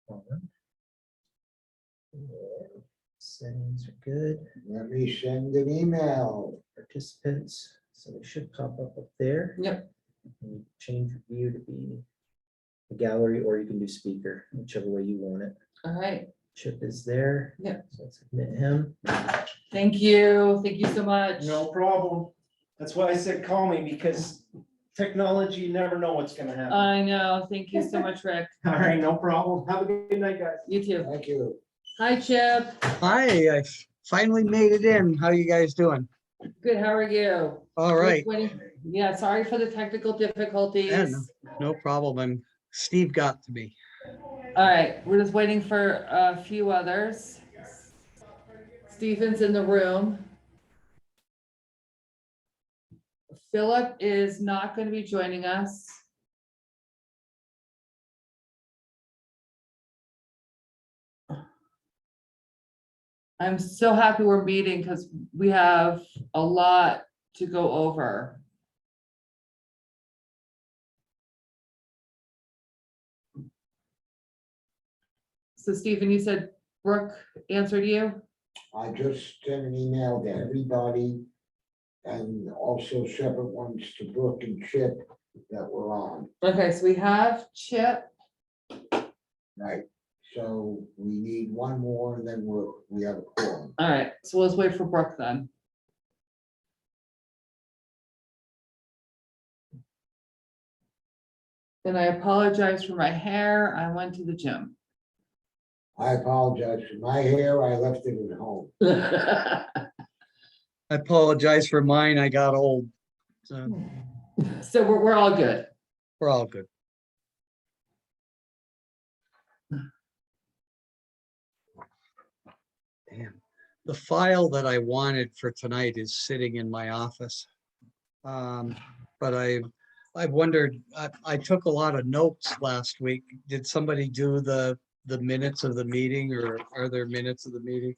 on. Settings are good. Let me send an email. Participants, so they should pop up there. Yep. You change your view to be the gallery, or you can do speaker, whichever way you want it. All right. Chip is there. Yep. So let's admit him. Thank you. Thank you so much. No problem. That's why I said call me, because technology, you never know what's gonna happen. I know. Thank you so much, Rick. All right, no problem. Have a good night, guys. You too. Thank you. Hi, Chip. Hi, I finally made it in. How you guys doing? Good. How are you? All right, Yeah, sorry for the technical difficulties. Yeah, no problem. Steve got to me. All right, we're just waiting for a few others. Stephen's in the room. Philip is not going to be joining us. I'm so happy we're meeting because we have a lot to go over. So Stephen, you said Brooke answered you? I just sent an email to everybody and also separate ones to Brooke and Chip that were on. Okay, so we have Chip. Right. So we need one more and then we have a quorum. All right, so let's wait for Brooke then. And I apologize for my hair. I went to the gym. I apologize for my hair. I left it at home. I apologize for mine. I got old. So So we're all good. we're all good. Damn. The file that I wanted for tonight is sitting in my office. But I wondered, I took a lot of notes last week. Did somebody do the minutes of the meeting, or are there minutes of the meeting?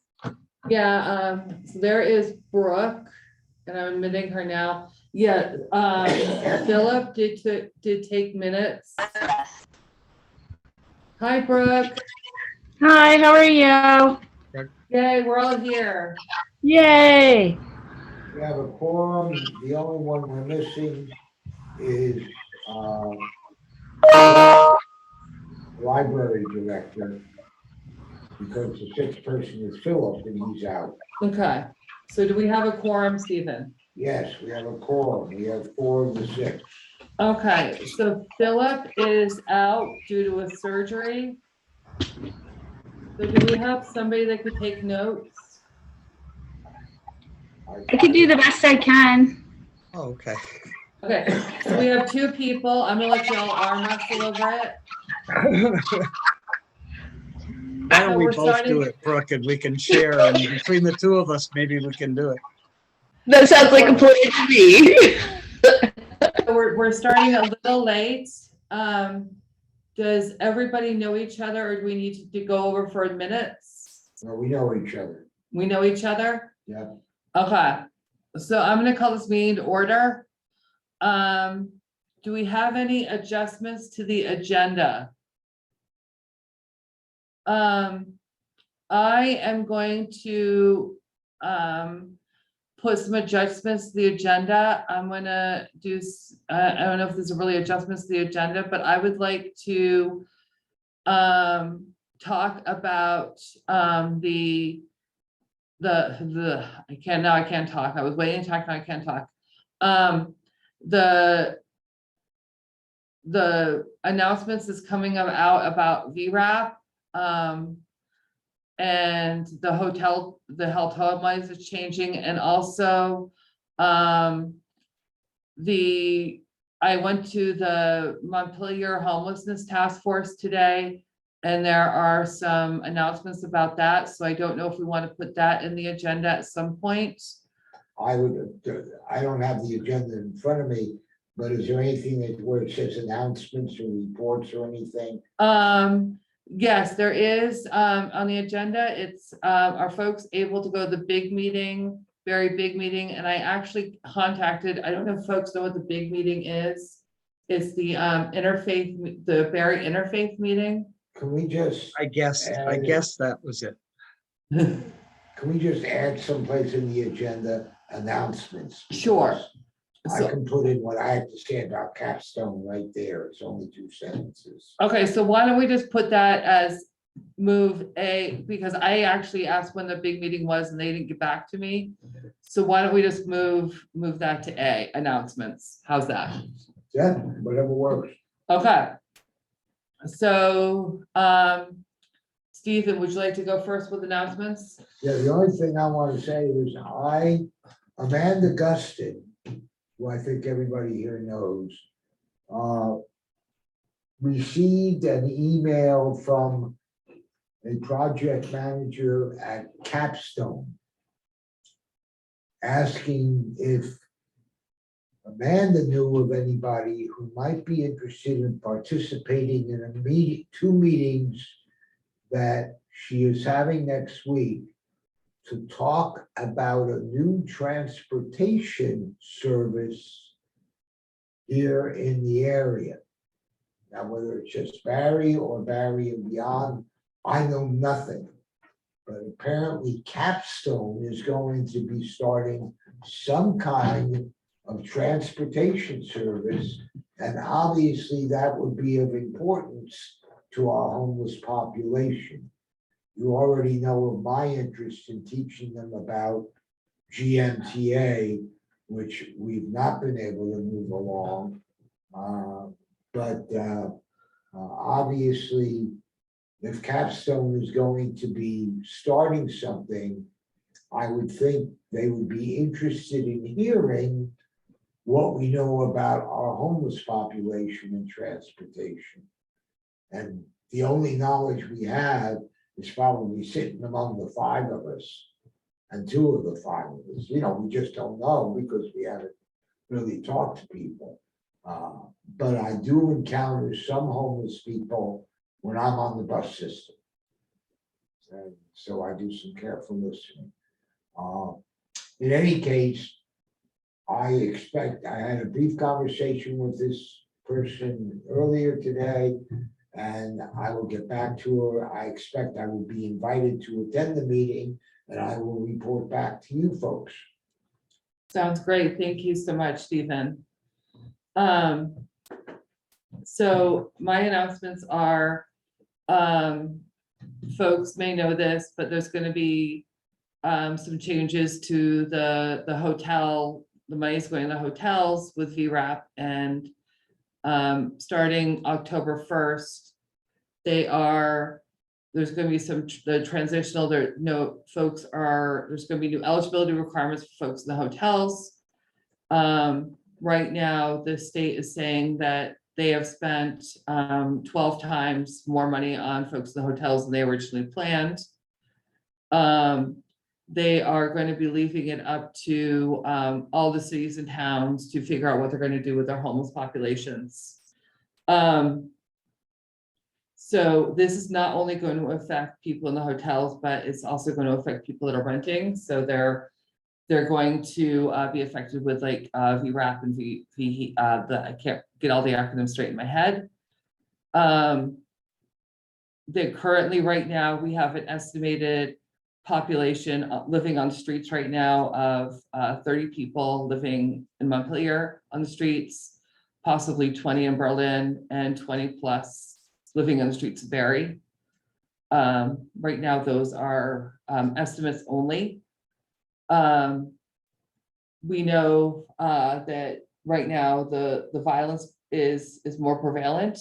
Yeah, so there is Brooke, and I'm admitting her now. Yeah, Philip did take minutes. Hi, Brooke. Hi, how are you? Yay, we're all here. Yay. We have a quorum. The only one we're missing is library director, because the sixth person is Philip and he's out. Okay, so do we have a quorum, Stephen? Yes, we have a quorum. We have 4 of the 6. Okay, so Philip is out due to a surgery. So do we have somebody that could take notes? I can do the best I can. Oh, okay. Okay, so we have 2 people. I'm gonna let y'all arm wrestle over it. Why don't we we're both starting- do it, Brooke, and we can share, and between the 2 of us, maybe we can do it. That sounds like a plan to me. So we're starting a little late. Does everybody know each other, or do we need to go over for minutes? Well, we know each other. We know each other? Yeah. Okay, so I'm gonna call this meeting to order. Do we have any adjustments to the agenda? I am going to, put some adjustments to the agenda. I'm gonna do, I don't know if there's really adjustments to the agenda, but I would like to, talk about, I can't talk. I was waiting to talk, now I can't talk. The announcements is coming out about VRAP. And the health homelines is changing, and also, I went to the Montpelier Homelessness Task Force today, and there are some announcements about that, so I don't know if we want to put that in the agenda at some point. I don't have the agenda in front of me, but is there anything that where it says announcements or reports or anything? Yes, there is, on the agenda. It's, are folks able to go to the big meeting, very big meeting? And I actually contacted, I don't know if folks know what the big meeting is. It's the interfaith, the Barry Interfaith meeting. Can we just, I guess that was it. can we just add someplace in the agenda announcements? Sure. I So, can put in what I have to say about Capstone right there. It's only 2 sentences. okay, so why don't we just put that as move A, because I actually asked when the big meeting was and they didn't get back to me. So why don't we just move that to A, announcements? How's that? Yeah, whatever works. Okay. So, Stephen, would you like to go first with announcements? Yeah, the only thing I want to say is Amanda Gustin, who I think everybody here knows, received an email from a project manager at Capstone asking if Amanda knew of anybody who might be interested in participating in a meeting, 2 meetings that she is having next week to talk about a new transportation service here in the area. Now, whether it's just Barry or Barry and beyond, I know nothing. But apparently Capstone is going to be starting some kind of transportation service. And obviously that would be of importance to our homeless population. You already know of my interest in teaching them about GMTA, which we've not been able to move along. But obviously, if Capstone is going to be starting something, I would think they would be interested in hearing what we know about our homeless population and transportation. And the only knowledge we have is probably sitting among the 5 of us and 2 of the 5 of us. You know, we just don't know because we haven't really talked to people. But I do encounter some homeless people when I'm on the bus system. And so I do some careful listening. In any case, I had a brief conversation with this person earlier today, and I will get back to her. I expect I will be invited to attend the meeting, and I will report back to you folks. Sounds great. Thank you so much, Stephen. So my announcements are, folks may know this, but there's going to be some changes to the hotel. The money's going to hotels with VRAP, and starting October 1st, there's going to be the transitional, there's going to be new eligibility requirements for folks in the hotels. Right now, the state is saying that they have spent 12 times more money on folks in the hotels than they originally planned. They are going to be leaving it up to all the cities and towns to figure out what they're going to do with their homeless populations. So this is not only going to affect people in the hotels, but it's also going to affect people that are renting. So they're going to be affected with like VRAP and I can't get all the acronyms straight in my head. That currently right now we have an estimated population living on the streets right now of 30 people living in Montpelier on the streets, possibly 20 in Berlin, and 20 plus living on the streets of Barrie. Right now, those are estimates only. We know that right now the violence is more prevalent.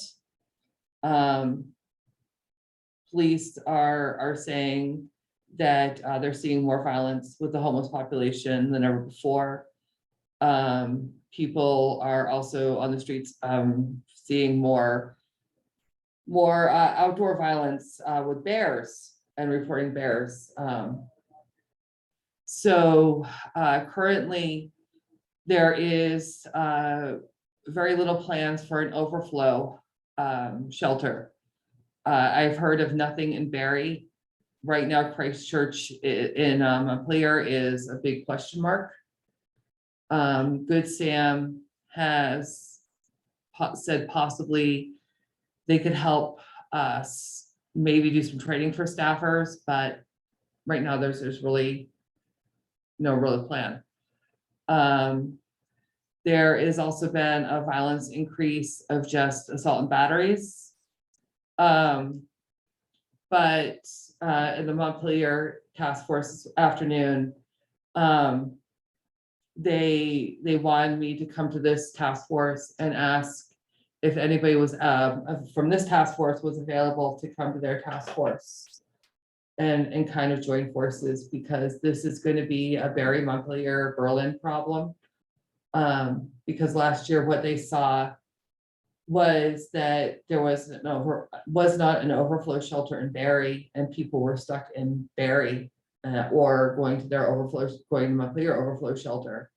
Police are saying that they're seeing more violence with the homeless population than ever before. People are also on the streets seeing more outdoor violence with bears and reporting bears. So currently there is very little plans for an overflow shelter. I've heard of nothing in Barrie. Right now, Christchurch in Montpelier is a big question mark. Good Sam has said possibly they could help us maybe do some training for staffers, but right now there's really no real plan. There has also been a violence increase of just assault and batteries. But in the Montpelier task force this afternoon, they wanted me to come to this task force and ask if anybody was from this task force was available to come to their task force and kind of join forces, because this is going to be a Barry, Montpelier, Berlin problem. Because last year what they saw was that there was not an overflow shelter in Barry, and people were stuck in Barry or going to Montpelier overflow shelter.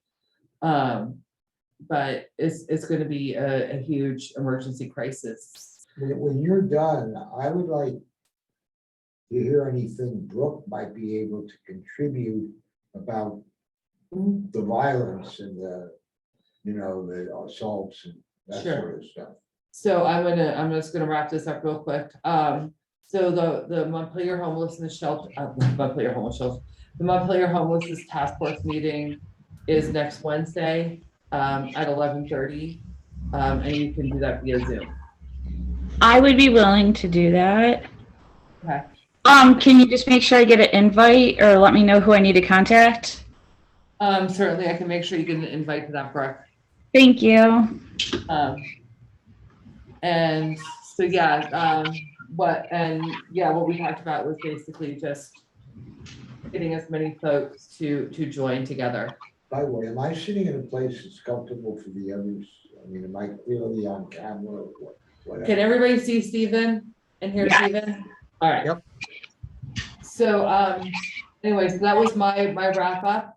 But it's going to be a huge emergency crisis. When you're done, I would like to hear anything Brooke might be able to contribute about the violence and the assaults and that Sure. sort of stuff. So I'm just gonna wrap this up real quick. So the Montpelier homelessness shelter, the Montpelier homelessness task force meeting is next Wednesday at 11:30, and you can do that via Zoom. I would be willing to do that. Okay. Can you just make sure I get an invite or let me know who I need to contact? Certainly, I can make sure you get an invite to that, Brooke. Thank you. And so, yeah, what we talked about was basically just getting as many folks to join together. By the way, am I sitting in a place that's comfortable for the others? I mean, am I clearly on camera or whatever? Can everybody see Stephen and hear Yes. Stephen? All right. Yep. So, anyways, that was my wrap up.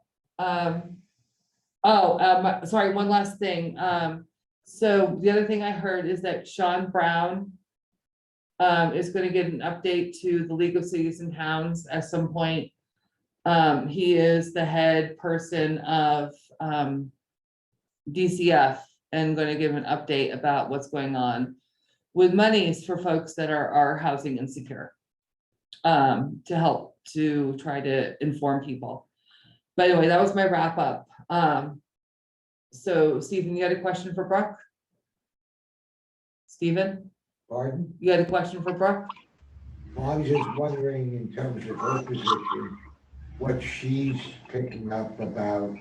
Sorry, one last thing. So the other thing I heard is that Sean Brown is going to get an update to the League of Cities and Towns at some point. He is the head person of DCF and going to give an update about what's going on with monies for folks that are housing insecure, to help to try to inform people. But anyway, that was my wrap up. So Stephen, you had a question for Brooke? Stephen, Pardon? you had a question for Brooke? Well, I was just wondering in terms of her position, what she's picking up about,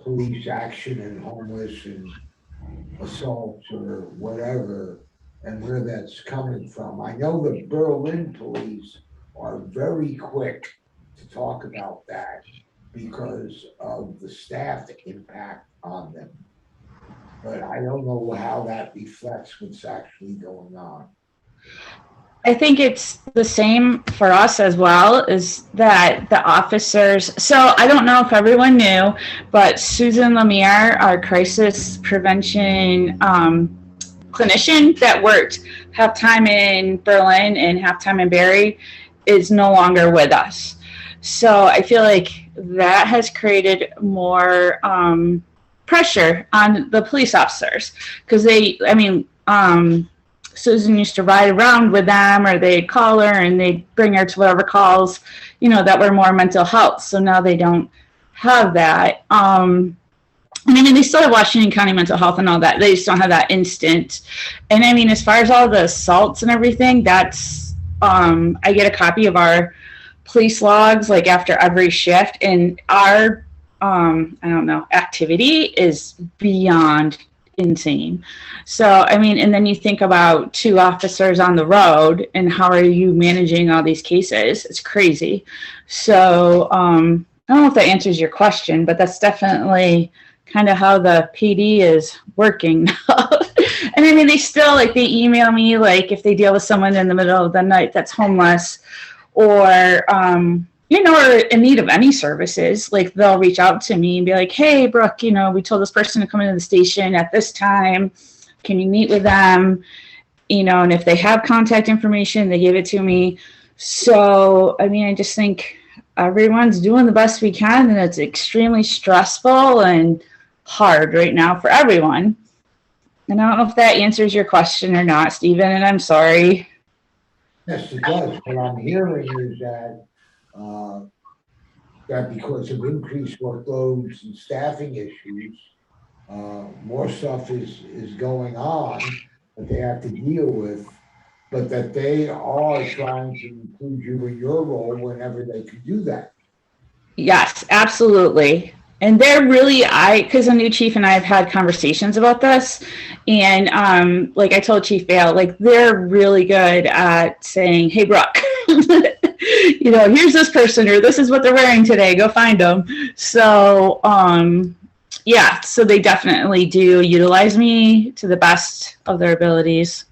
police action and homeless and assaults or whatever, and where that's coming from. I know the Berlin police are very quick to talk about that because of the staff impact on them. But I don't know how that reflects what's actually going on. I think it's the same for us as well, is that the officers, so I don't know if everyone knew, but Susan Lemire, our crisis prevention clinician that worked half-time in Berlin and half-time in Barry, is no longer with us. So I feel like that has created more pressure on the police officers, because Susan used to ride around with them, or they'd call her and they'd bring her to whatever calls, that were more mental health. So now they don't have that. And I mean, they still have Washington County mental health and all that. They just don't have that instant. And I mean, as far as all the assaults and everything, that's, I get a copy of our police logs, like after every shift, and our, activity is beyond insane. So, I mean, and then you think about 2 officers on the road and how are you managing all these cases? It's crazy. So, I don't know if that answers your question, but that's definitely kind of how the PD is working now. And I mean, they still, they email me, if they deal with someone in the middle of the night that's homeless or, or in need of any services, they'll reach out to me and be like, hey, Brooke, we told this person to come into the station at this time. Can you meet with them? And if they have contact information, they give it to me. So, I mean, I just think everyone's doing the best we can, and it's extremely stressful and hard right now for everyone. And I don't know if that answers your question or not, Stephen, and I'm sorry. Yes, it does. What I'm hearing is that because of increased workloads and staffing issues, more stuff is going on that they have to deal with, but that they are trying to include you in your role whenever they can do that. Yes, absolutely. And they're really, because the new chief and I have had conversations about this, and like I told Chief Bale, like they're really good at saying, "Hey, Brooke, here's this person, or this is what they're wearing today. Go find them." So, yeah, so they definitely do utilize me to the best of their abilities,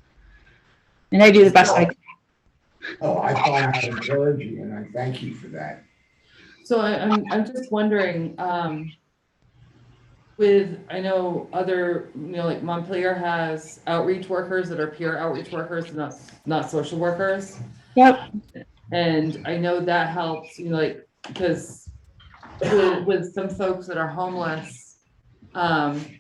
and I do the best I can. Oh, I find that encouraging, and I thank you for that. So I'm just wondering, I know other, like Montpelier has outreach workers that are peer outreach workers, not social workers. Yep. And I know that helps, like, because with some folks that are homeless, and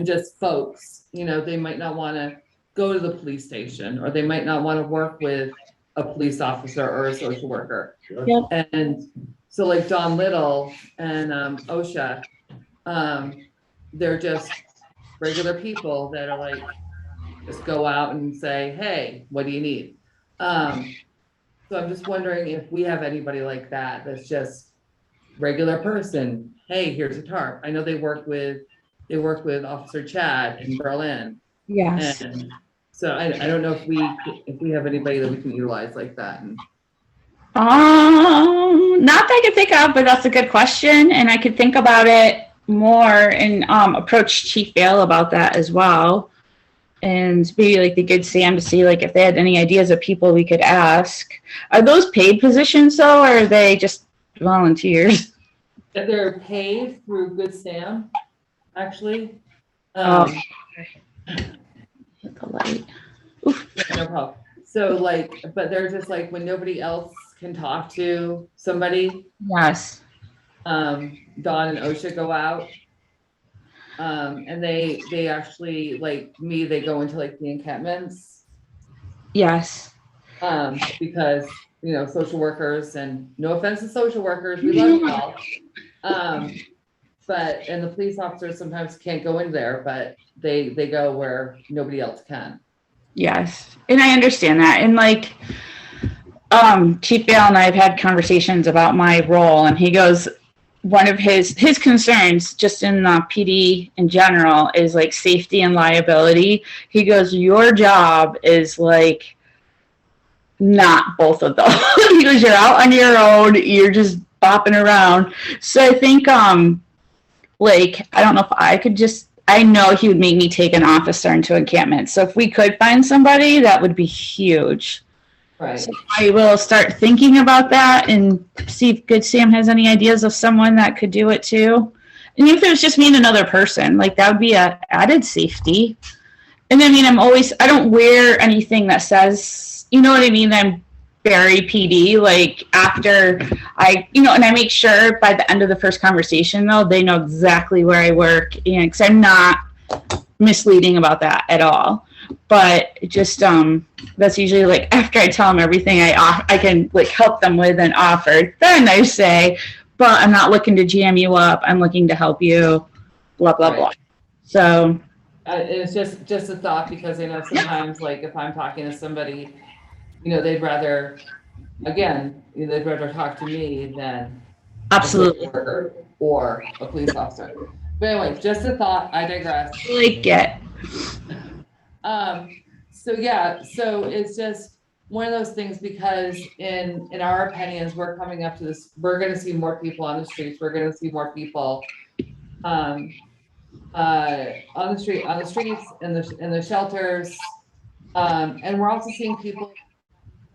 just folks, they might not want to go to the police station, or they might not want to work with a police officer or a social worker. Sure. Yep. And so like Don Little and OSHA, they're just regular people that are like, just go out and say, hey, what do you need? So I'm just wondering if we have anybody like that, that's just regular person. Hey, here's a tarp. I know they work with Officer Chad in Berlin. Yes. And so I don't know if we have anybody that we can utilize like that. And Not that I can think of, but that's a good question, and I could think about it more and approach Chief Bale about that as well, and maybe like the Good Sam to see like if they had any ideas of people we could ask. Are those paid positions though, or are they just volunteers? they're paid through Good Sam, actually. Hit the light. Yeah, no problem. So like, but they're just like when nobody else can talk to somebody, Yes. Dawn and OSHA go out. And they actually, like me, they go into like the encampments, Yes. because, social workers, and no offense to social workers, we love you all. And the police officers sometimes can't go in there, but they go where nobody else can. Yes. And I understand that. And like, Chief Bale and I have had conversations about my role, and he goes, one of his concerns just in the PD in general is like safety and liability. He goes, your job is like not both of those. He goes, you're out on your own, you're just bopping around. So I think like I don't know if I know he would make me take an officer into encampment. So if we could find somebody, that would be huge. Right. So I will start thinking about that and see if Good Sam has any ideas of someone that could do it too. And if it was just me and another person, like that would be a added safety. And I mean, I don't wear anything that says, you know what I mean? I'm very PD, like after and I make sure by the end of the first conversation though, they know exactly where I work, and because I'm not misleading about that at all. But just that's usually like after I tell them everything I can like help them with and offer, then I say, but I'm not looking to jam you up, I'm looking to help you, blah blah blah. So it's just a thought, because I know sometimes like if I'm talking to somebody, they'd rather talk to me than absolutely a worker or a police officer. But anyway, just a thought, I digress. like it. So it's just one of those things, because in our opinions, we're coming up to this, we're gonna see more people on the streets, we're gonna see more people on the streets, in the shelters. And we're also seeing people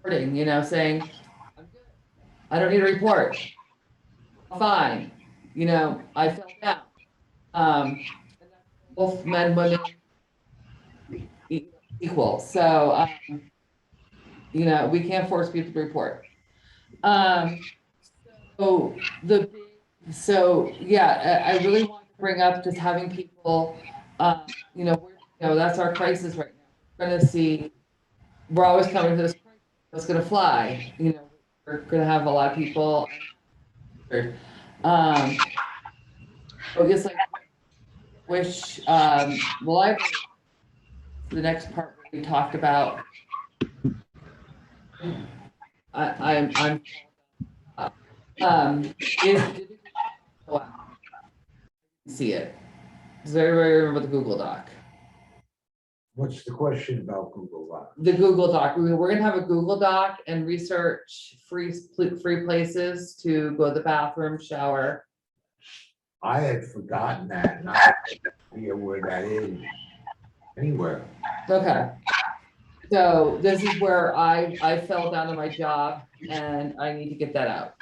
reporting, saying, I'm good, I don't need a report, I'm fine, I fell down. Both men, women equal. So, we can't force people to report. I really want to bring up just having people, that's our crisis right now. We're always coming to this crisis. it's gonna fly, you know, we're gonna have a lot of people. I guess I wish, the library, the next part we talked about. I'm, is, oh, wow. See it. Does everybody remember the Google Doc? What's the question about Google Docs? The Google Doc, we're gonna have a Google Doc and research free places to go to the bathroom, shower. I had forgotten that, and I have no idea where that is. Anywhere. Okay. So this is where I fell down on my job and I need to get that out.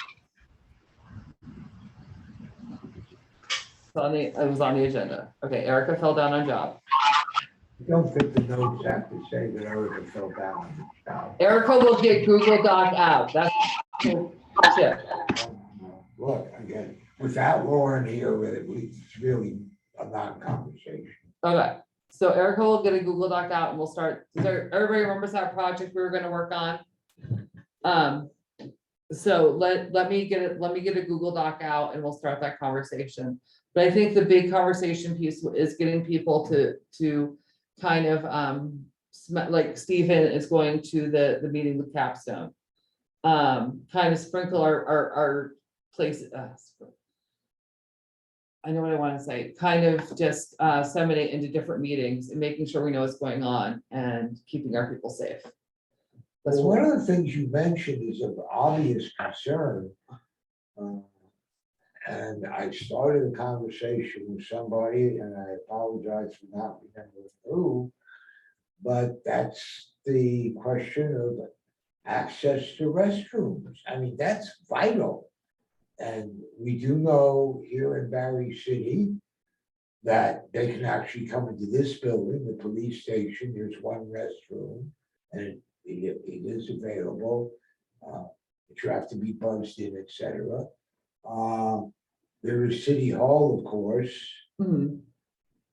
It was on the agenda. Okay, Erica fell down on job. I don't think the notes have to say that Erica fell down on the job. Erica will get Google Doc out. That's it. Look, again, without Lauren here, it's really a non-conversation. Okay, so Erica will get a Google Doc out and we'll start, everybody remembers that project we were gonna work on? So let me get a Google Doc out and we'll start that conversation. But I think the big conversation piece is getting people to kind of, like Stephen is going to the meeting with Capstone. Kind of sprinkle our place, I know what I want to say, kind of just disseminate into different meetings and making sure we know what's going on and keeping our people safe. That's Well, one of the things you mentioned is of obvious concern. And I started a conversation with somebody, and I apologize for not remembering who, but that's the question of access to restrooms. I mean, that's vital. And we do know here in Barry City that they can actually come into this building, the police station, there's one restroom, and it is available. But you have to be buzzed in, etc. There is City Hall, of course. Mhm,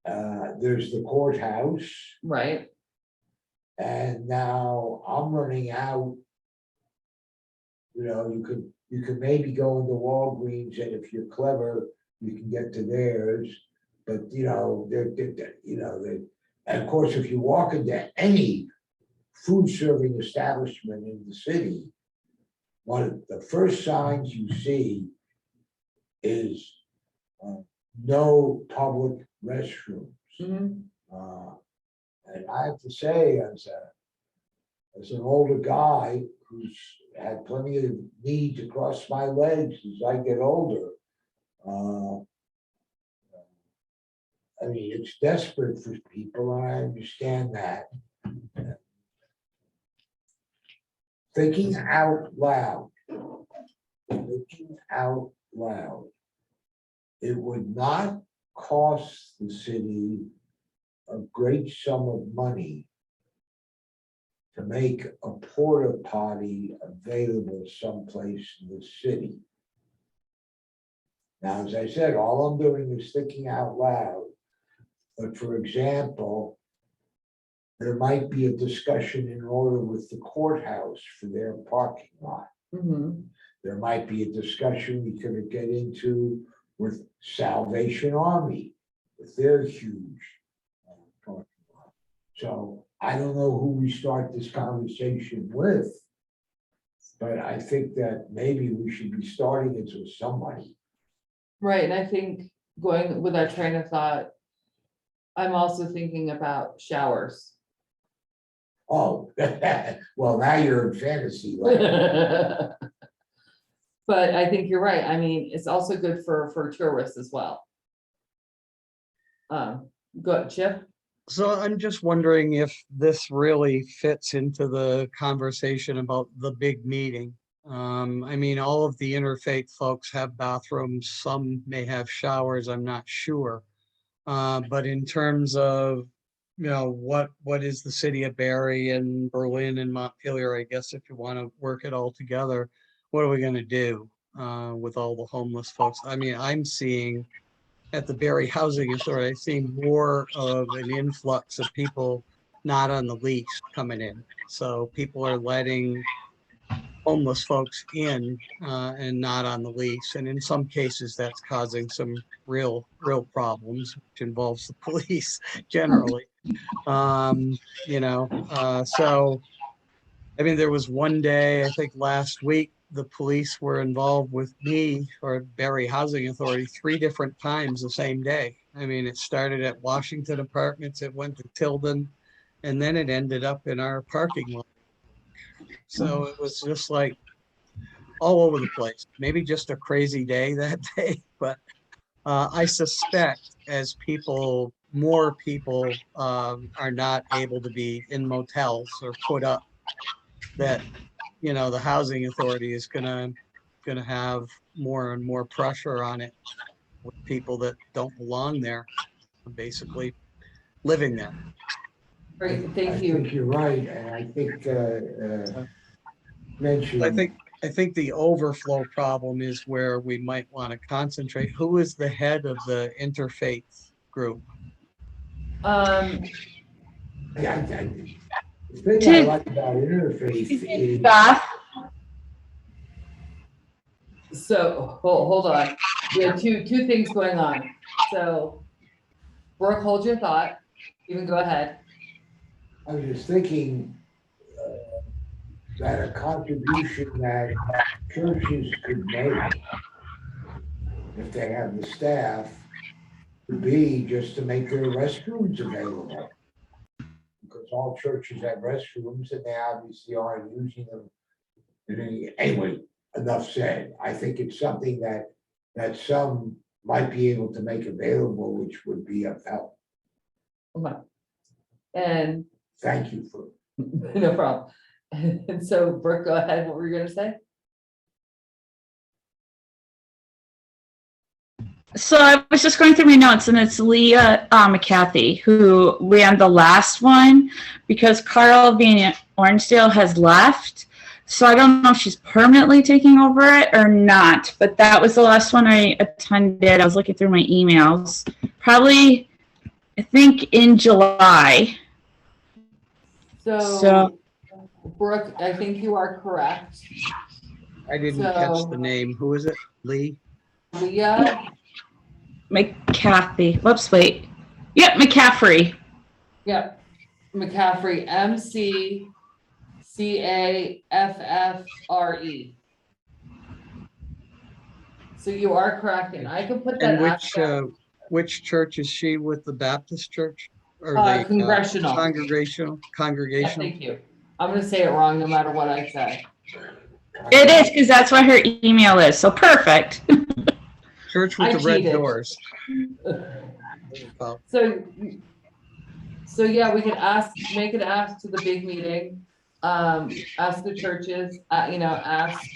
There's the courthouse, right, and now I'm running out. You know, you could maybe go into Walgreens, and if you're clever, you can get to theirs. But you know, and of course, if you walk into any food serving establishment in the city, one of the first signs you see is no public restrooms. mhm, And I have to say, as an older guy who's had plenty of need to cross my legs as I get older, I mean, it's desperate for people, and I understand that. Thinking out loud, it would not cost the city a great sum of money to make a porta potty available someplace in the city. Now, as I said, all I'm doing is thinking out loud. But for example, there might be a discussion in order with the courthouse for their parking lot. mhm. There might be a discussion we could get into with Salvation Army, with their huge parking lot. So I don't know who we start this conversation with, but I think that maybe we should be starting it with somebody. Right, and I think going with that train of thought, I'm also thinking about showers. Oh, well, now you're in fantasy land. But I think you're right. I mean, it's also good for tourists as well. Go, Chip? So I'm just wondering if this really fits into the conversation about the big meeting. I mean, all of the interfaith folks have bathrooms, some may have showers, I'm not sure. But in terms of, you know, what is the city of Barry and Berlin and Montpelier, I guess, if you want to work it all together, what are we going to do with all the homeless folks? I mean, I'm seeing at the Barry Housing Authority, I see more of an influx of people not on the lease coming in. So people are letting homeless folks in and not on the lease. And in some cases, that's causing some real problems, which involves the police generally. So, I mean, there was one day, I think last week, the police were involved with me or Barry Housing Authority 3 different times the same day. I mean, it started at Washington Apartments, it went to Tilden, and then it ended up in our parking lot. So it was just like all over the place. Maybe just a crazy day that day, but I suspect as more people are not able to be in motels or put up, that the housing authority is gonna have more and more pressure on it with people that don't belong there, basically living there. Great, I thank you. think you're right, and I think, mentioned. I think the overflow problem is where we might want to concentrate. Who is the head of the interfaith group? Um, The thing I like about interfaith is, Beth, so, hold on. We have two things going on. So, Brooke, hold your thought. You can go ahead. I was just thinking that a contribution that churches could make, if they have the staff, would be just to make their restrooms available. Because all churches have restrooms and they obviously aren't using them. Anyway, enough said. I think it's something that some might be able to make available, which would be of help. Okay. And Thank you for. no problem. And so, Brooke, go ahead. What were you gonna say? so I was just going through my notes, and it's Leah McCarthy who ran the last one because Carl Van Ornsdale has left. So I don't know if she's permanently taking over it or not, but that was the last one I attended. I was looking through my emails. Probably, I think in July. So, Brooke, I think you are correct. I didn't catch So- the name. Who is it? Lee? Leah, McCarthy. Whoops, wait. Yep, McCaffrey. yep, McCaffrey, McCaffrey. So you are correct, and I can put that And out. which church is she with? The Baptist church? Or the Congregational. Congregational? Yeah, Congregational? thank you. I'm gonna say it wrong no matter what I say. It is, because that's what her email is. So perfect. Church with I the red cheated. doors. So yeah, we could make it ask to the big meeting, ask the churches, ask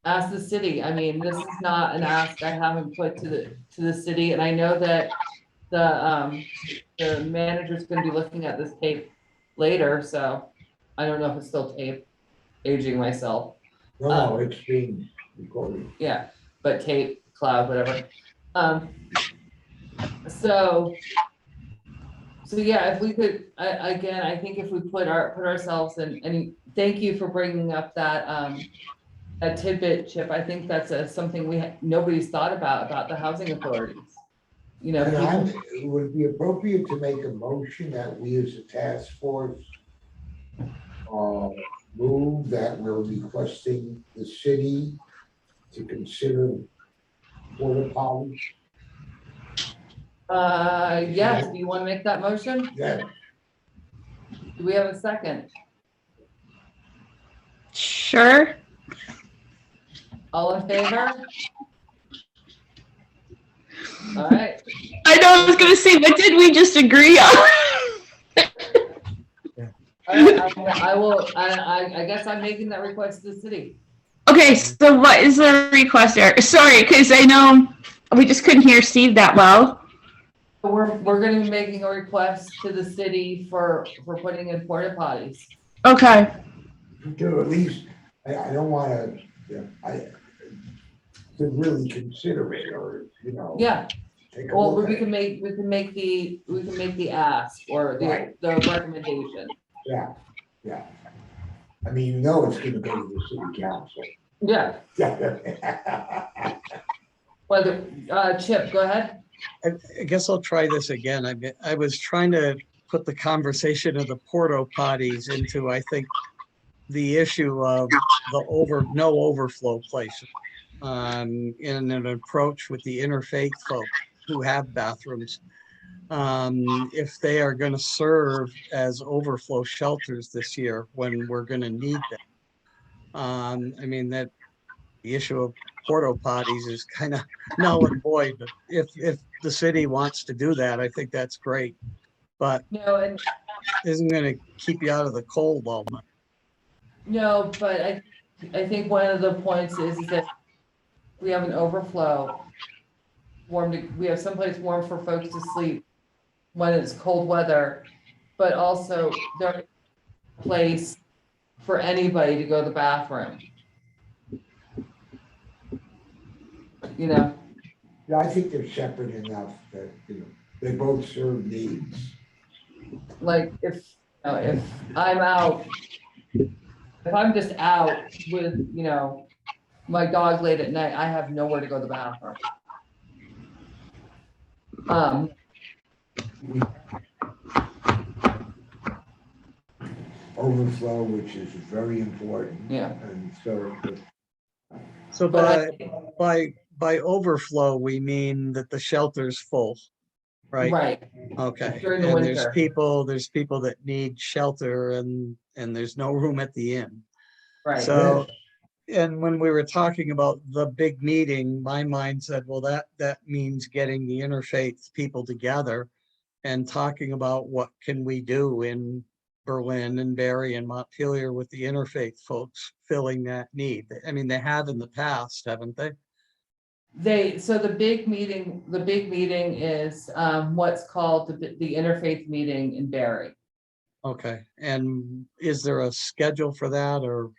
the city. I mean, this is not an ask I haven't put to the city, and I know that the manager's gonna be looking at this tape later, so I don't know if it's still tape, aging myself. No, it's being recorded. Yeah, but tape, cloud, whatever. So yeah, if we could, again, I think if we put ourselves in, and thank you for bringing up that tidbit, Chip. I think that's something nobody's thought about the housing authorities. And would it be appropriate to make a motion that we as a task force move that we're requesting the city to consider porta potties? Yes, do you want to make that motion? Yeah, Do we have a second? Sure. All in favor? All right. I know I was going to say, what did we just agree on? All right, I guess I'm making that request to the city. Okay, so what is the request there? Sorry, because I know we just couldn't hear Steve that well. We're gonna be making a request to the city for putting in porta potties. Okay. to at least, I don't wanna, to really consider it or, Yeah, take a well, look we at can it. make the ask or the Right. recommendation. Yeah, yeah. I mean, you know it's gonna go to the city council. Yeah, whether, Chip, go ahead. I guess I'll try this again. I was trying to put the conversation of the porta potties into, I think, the issue of no overflow places. In an approach with the interfaith folks who have bathrooms. If they are gonna serve as overflow shelters this year when we're gonna need them. I mean, that the issue of porta potties is kind of null and void. But if the city wants to do that, I think that's great. But No, and isn't gonna keep you out of the cold all night. no, but I think one of the points is that we have an overflow. We have someplace warm for folks to sleep when it's cold weather, but also there's a place for anybody to go to the bathroom. You know, Yeah, I think they're separate enough that, you know, they both serve needs. like if I'm out, if I'm just out with, my dog late at night, I have nowhere to go to the bathroom. Overflow, which is very important. Yeah. And so, So But by overflow, we mean that the shelter's full, right? right, Okay. During the And winter. there's people that need shelter and there's no room at the inn. right. So, and when we were talking about the big meeting, my mind said, well, that means getting the interfaith people together and talking about what can we do in Berlin and Barry and Montpelier with the interfaith folks filling that need. I mean, they have in the past, haven't they? So the big meeting is what's called the interfaith meeting in Barry. Okay. And is there a schedule for that or?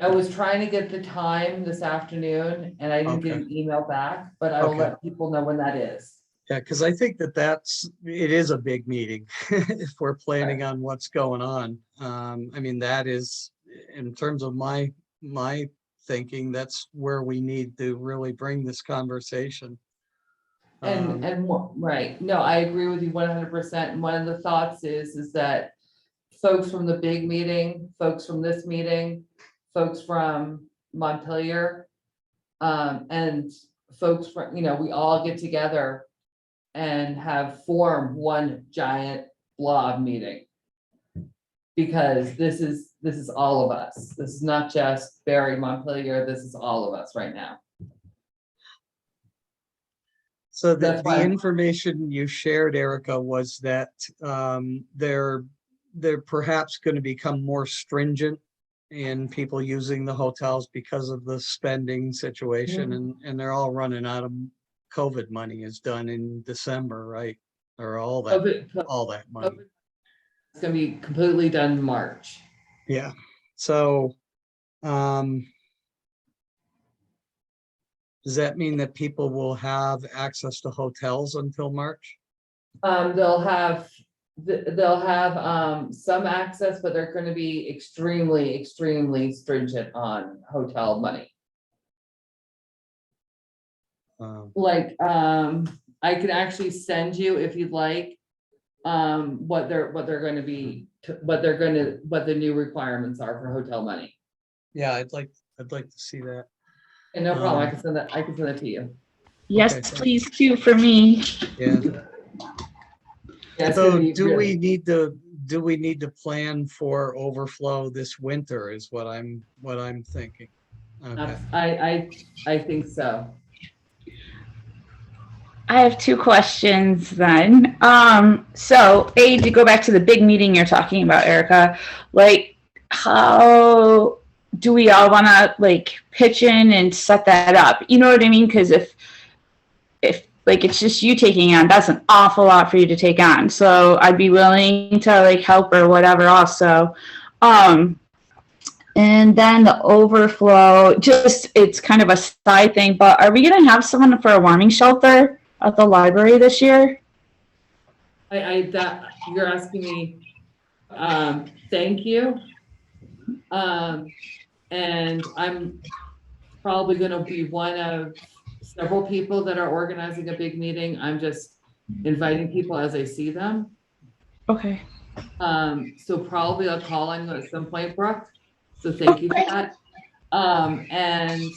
I was trying to get the time this afternoon and I didn't get an email back, but I will Okay. let people know when that is. Yeah, because I think it is a big meeting if we're planning on what's going on. I mean, that is, in terms of my thinking, that's where we need to really bring this conversation. Right, no, I agree with you 100%. And one of the thoughts is that folks from the big meeting, folks from this meeting, folks from Montpelier, and folks from, we all get together and form one giant blob meeting. Because this is all of us. This is not just Barry, Montpelier, this is all of us right now. So That's the why- information you shared, Erica, was that they're perhaps going to become more stringent in people using the hotels because of the spending situation, and they're all running out of COVID money is done in December, right? Or all that money. It's gonna be completely done in March. Yeah. So, does that mean that people will have access to hotels until March? They'll have some access, but they're gonna be extremely, extremely stringent on hotel money. Like, I can actually send you if you'd like, what the new requirements are for hotel money. Yeah, I'd like to see that. And no problem, I can send that to you. Yes, Okay. please do for me. Yeah. Yeah, it's So gonna be do we really- need to plan for overflow this winter is what I'm thinking. Okay. I think so. I have two questions then. So to go back to the big meeting you're talking about, Erica, like how do we all want to like pitch in and set that up? You know what I mean? Because if like it's just you taking on, that's an awful lot for you to take on. So I'd be willing to like help or whatever also. And then the overflow, just it's kind of a side thing, but are we going to have someone for a warming shelter at the library this year? That you're asking me, thank you. And I'm probably gonna be one of several people that are organizing a big meeting. I'm just inviting people as I see them. Okay. So probably I'll call on you at some point, Brooke. So thank you for that. And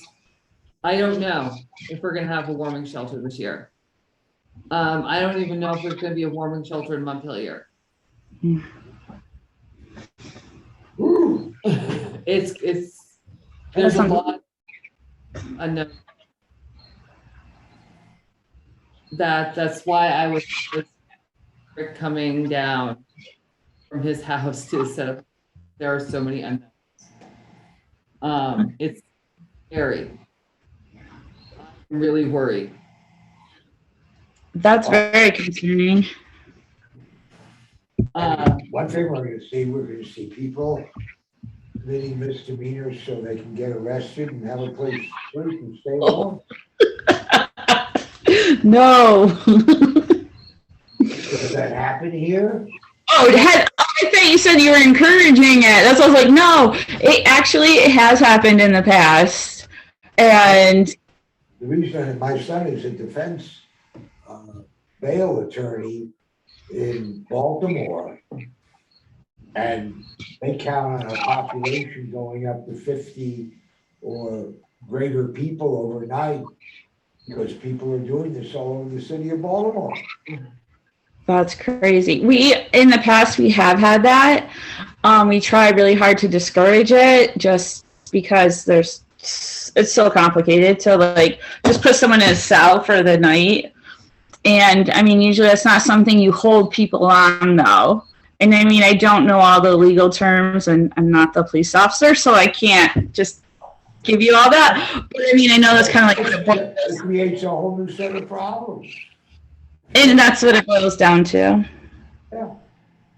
I don't know if we're gonna have a warming shelter this year. I don't even know if there's gonna be a warming shelter in Montpelier. Ooh, It's, there's a Awesome. lot. I know. That's why I was coming down from his house to set up. There are so many unknowns. It's scary. I'm really worried. That's very concerning. one thing we're gonna see people committing misdemeanors so they can get arrested and have a place to sleep and stay home. No. Does that happen here? Oh, I thought you said you were encouraging it. That's why I was like, no, it has happened in the past. And The reason my son is a defense bail attorney in Baltimore. And they count on a population going up to 50 or greater people overnight because people are doing this all over the city of Baltimore. that's crazy. In the past, we have had that. We try really hard to discourage it just because it's so complicated to like just put someone in a cell for the night. And I mean, usually that's not something you hold people on though. And I mean, I don't know all the legal terms and I'm not the police officer, so I can't just give you all that. But I mean, I know that's kind of like, It creates a whole new set of problems. and that's what it boils down to. Yeah,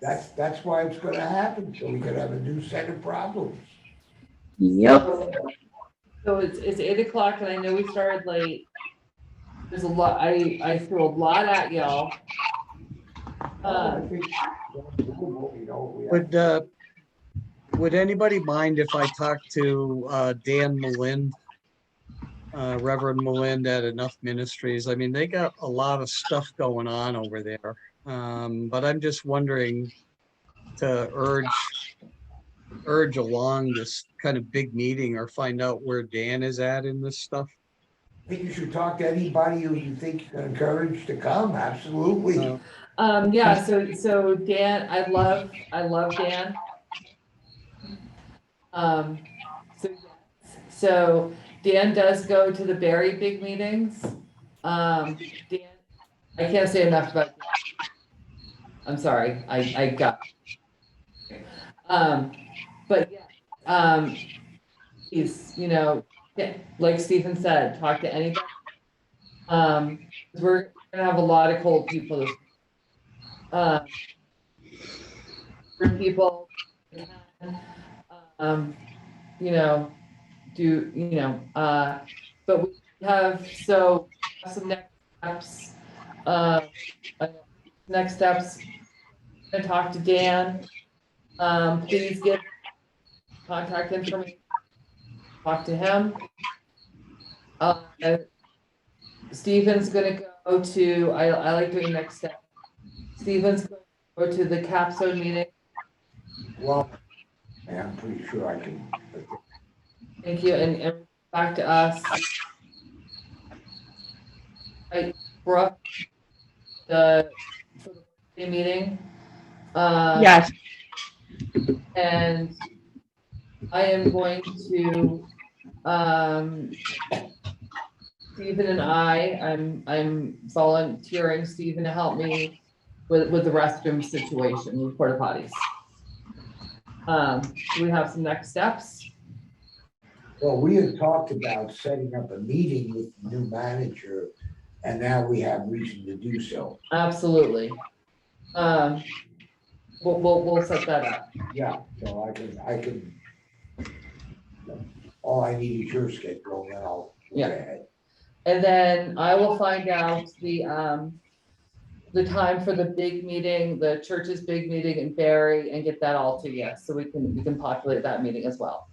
that's why it's gonna happen, so we could have a new set of problems. Yep. So it's 8 o'clock and I know we started late. There's a lot, I threw a lot at y'all. I think, you know, we have- Would anybody mind if I talk to Dan Malind, Reverend Malind at Enough Ministries? I mean, they got a lot of stuff going on over there. But I'm just wondering to urge along this kind of big meeting or find out where Dan is at in this stuff. I think you should talk to anybody who you think you can encourage to come, absolutely. Yeah, so Dan, I love Dan. So Dan does go to the very big meetings. Dan, I can't say enough about Dan. I'm sorry, I got. But yeah, he's, you know, like Stephen said, talk to anybody. We're gonna have a lot of cold people this people, you know, but we have some next steps. Next steps, I'm gonna talk to Dan. Please get contact information. Talk to him. Stephen's gonna go to, I like doing next step. Stephen's going to go to the capstone meeting. Well, yeah, I'm pretty sure I can. Thank you, and back to us. Right, Brooke, for the meeting. Yes. And I am going to, Stephen and I'm volunteering Stephen to help me with the restroom situation, with porta potties. Do we have some next steps? Well, we had talked about setting up a meeting with the new manager, and now we have reason to do so. Absolutely. We'll set that up. Yeah, so I can, all I need is your schedule, and I'll. Yeah. Ahead. And then I will find out the time for the big meeting, the church's big meeting in Barry, and get that all to you, so we can populate that meeting as well.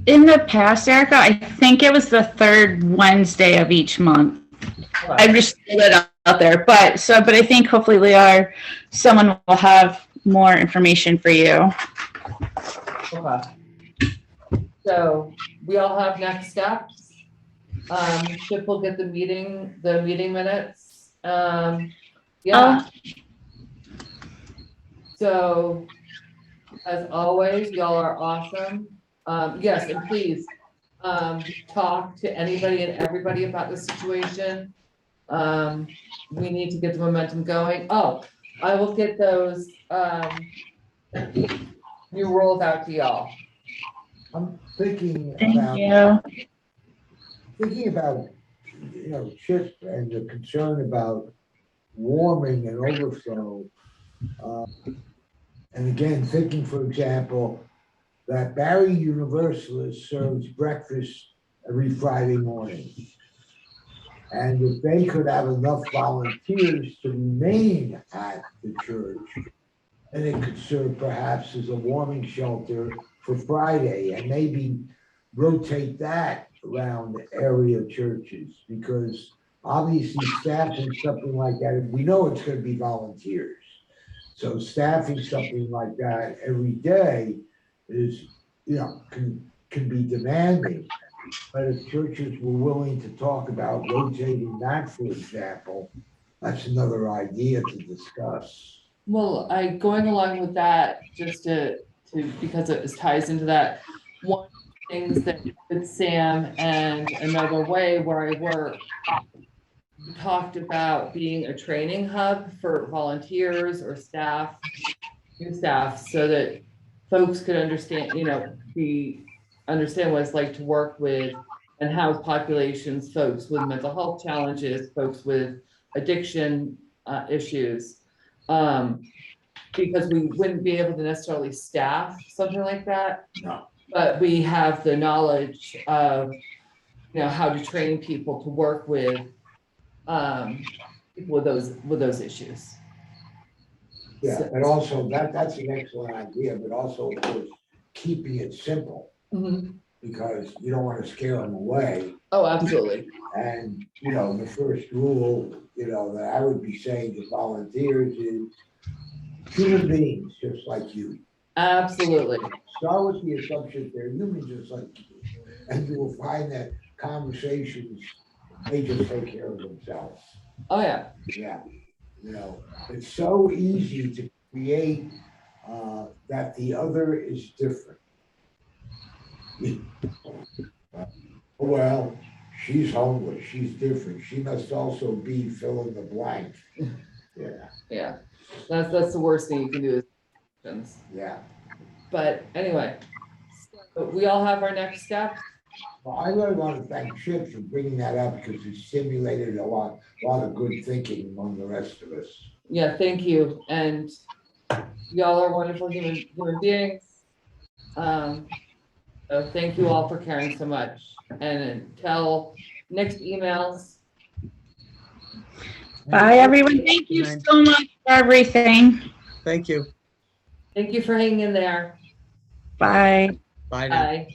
In the past, Erica, I think it was the third Wednesday of each month. I just threw it out there, but I think hopefully Leah or someone will have more information for you. Okay. So we all have next steps. Chip will get the meeting minutes. Yeah. So as always, y'all are awesome. Yes, and please, talk to anybody and everybody about the situation. We need to get the momentum going. Oh, I will get those, new rules out to y'all. I'm thinking Thank about, you. Chip and the concern about warming and overflow. And again, thinking, for example, that Barry Universalist serves breakfast every Friday morning. And if they could have enough volunteers to remain at the church, and it could serve perhaps as a warming shelter for Friday, and maybe rotate that around the area churches, because obviously staffing something like that, we know it's gonna be volunteers. So staffing something like that every day is, can be demanding. But if churches were willing to talk about rotating that, for example, that's another idea to discuss. Well, going along with that, just to because it ties into that, one of the things that with Sam and another way where I work, we talked about being a training hub for volunteers or staff, new staff, so that folks could understand, understand what it's like to work with and house populations, folks with mental health challenges, folks with addiction issues. Because we wouldn't be able to necessarily staff something like that. No. But we have the knowledge of, how to train people to work with people with those issues. Yeah, but also that's an excellent idea, but also, of course, keeping it simple, because you don't want to scare them away. Oh, absolutely. And, the first rule, that I would be saying to volunteers is human beings just like you. Absolutely. Start with the assumption they're humans just like you. And you will find that conversations, they just take care of themselves. Oh, yeah. Yeah. It's so easy to create that the other is different. Well, she's homeless, she's different, she must also be fill in the blank. Yeah. Yeah. That's the worst thing you can do is. Yeah. But anyway, so we all have our next steps. Well, I really want to thank Chip for bringing that up, because it stimulated a lot of good thinking among the rest of us. Yeah, thank you. And y'all are wonderful human beings. So thank you all for caring so much. And until next emails. Bye, everyone. Thank you so much for everything. Thank you. Thank you for hanging in there. Bye. Bye now. Bye.